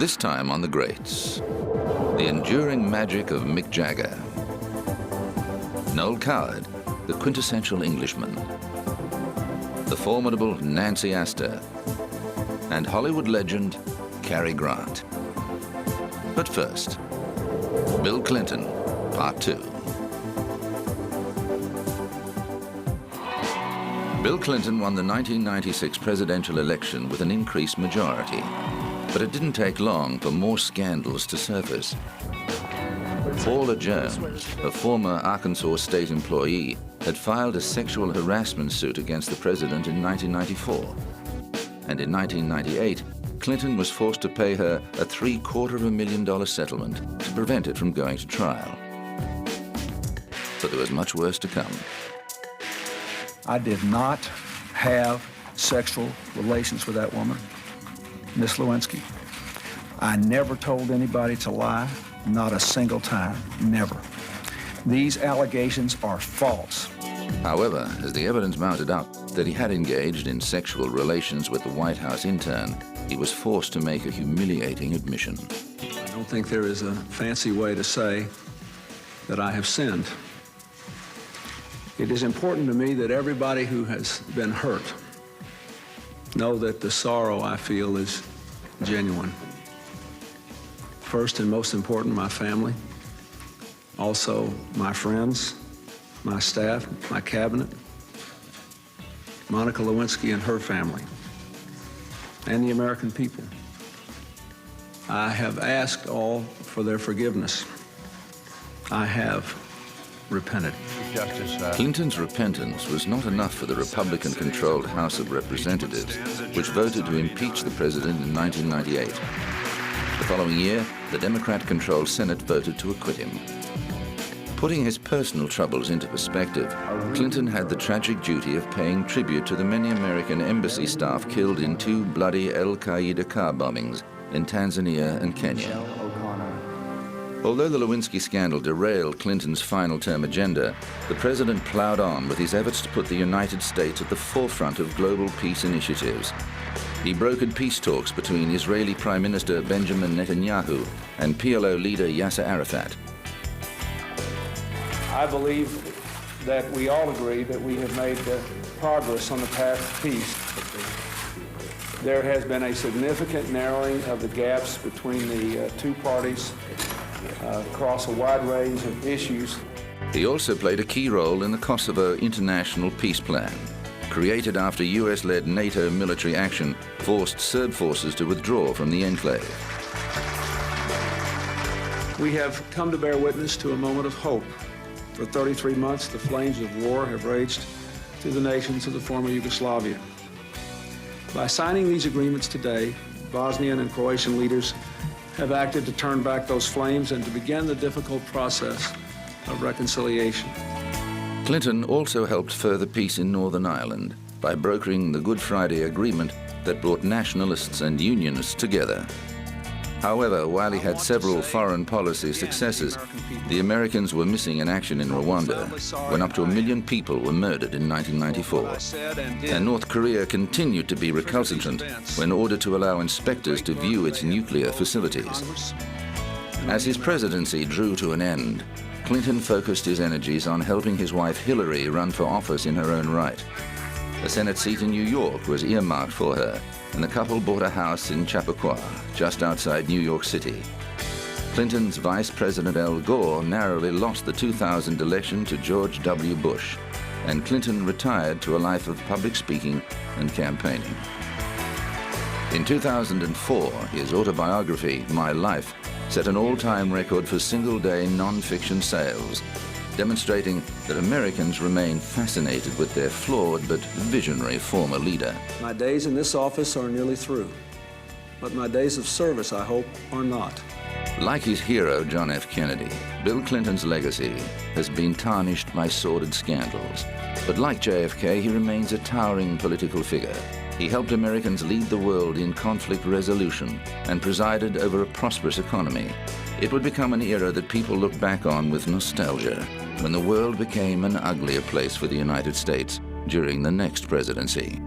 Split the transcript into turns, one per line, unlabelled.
This time on the greats. The enduring magic of Mick Jagger. Noel Coward, the quintessential Englishman. The formidable Nancy Astor. And Hollywood legend, Cary Grant. But first, Bill Clinton, Part 2. Bill Clinton won the 1996 presidential election with an increased majority. But it didn't take long for more scandals to surface. Paula Jones, a former Arkansas state employee, had filed a sexual harassment suit against the president in 1994. And in 1998, Clinton was forced to pay her a $750,000 settlement to prevent it from going to trial. But there was much worse to come.
I did not have sexual relations with that woman, Miss Lewinsky. I never told anybody to lie, not a single time, never. These allegations are false.
However, as the evidence mounted up that he had engaged in sexual relations with the White House intern, he was forced to make a humiliating admission.
I don't think there is a fancy way to say that I have sinned. It is important to me that everybody who has been hurt know that the sorrow I feel is genuine. First and most important, my family. Also, my friends, my staff, my cabinet, Monica Lewinsky and her family, and the American people. I have asked all for their forgiveness. I have repented.
Clinton's repentance was not enough for the Republican-controlled House of Representatives, which voted to impeach the president in 1998. The following year, the Democrat-controlled Senate voted to acquit him. Putting his personal troubles into perspective, Clinton had the tragic duty of paying tribute to the many American embassy staff killed in 2 bloody Al-Qaeda car bombings in Tanzania and Kenya. Although the Lewinsky scandal derailed Clinton's final term agenda, the president plowed on with his efforts to put the United States at the forefront of global peace initiatives. He brokered peace talks between Israeli Prime Minister Benjamin Netanyahu and PLO leader Yasser Arafat.
I believe that we all agree that we have made progress on the path to peace. There has been a significant narrowing of the gaps between the two parties across a wide range of issues.
He also played a key role in the Kosovo International Peace Plan. Created after US-led NATO military action forced Serb forces to withdraw from the enclave.
We have come to bear witness to a moment of hope. For 33 months, the flames of war have raged through the nations of the former Yugoslavia. By signing these agreements today, Bosnian and Croatian leaders have acted to turn back those flames and to begin the difficult process of reconciliation.
Clinton also helped further peace in Northern Ireland by brokering the Good Friday Agreement that brought nationalists and unionists together. However, while he had several foreign policy successes, the Americans were missing in action in Rwanda, when up to 1 million people were murdered in 1994. And North Korea continued to be recalcitrant when ordered to allow inspectors to view its nuclear facilities. As his presidency drew to an end, Clinton focused his energies on helping his wife Hillary run for office in her own right. A Senate seat in New York was earmarked for her, and the couple bought a house in Chappaqua, just outside New York City. Clinton's Vice President Al Gore narrowly lost the 2000 election to George W. Bush, and Clinton retired to a life of public speaking and campaigning. In 2004, his autobiography, My Life, set an all-time record for single-day non-fiction sales, demonstrating that Americans remain fascinated with their flawed but visionary former leader.
My days in this office are nearly through, but my days of service, I hope, are not.
Like his hero, John F. Kennedy, Bill Clinton's legacy has been tarnished by sordid scandals. But like JFK, he remains a towering political figure. He helped Americans lead the world in conflict resolution and presided over a prosperous economy. It would become an era that people look back on with nostalgia, when the world became an uglier place for the United States during the next presidency.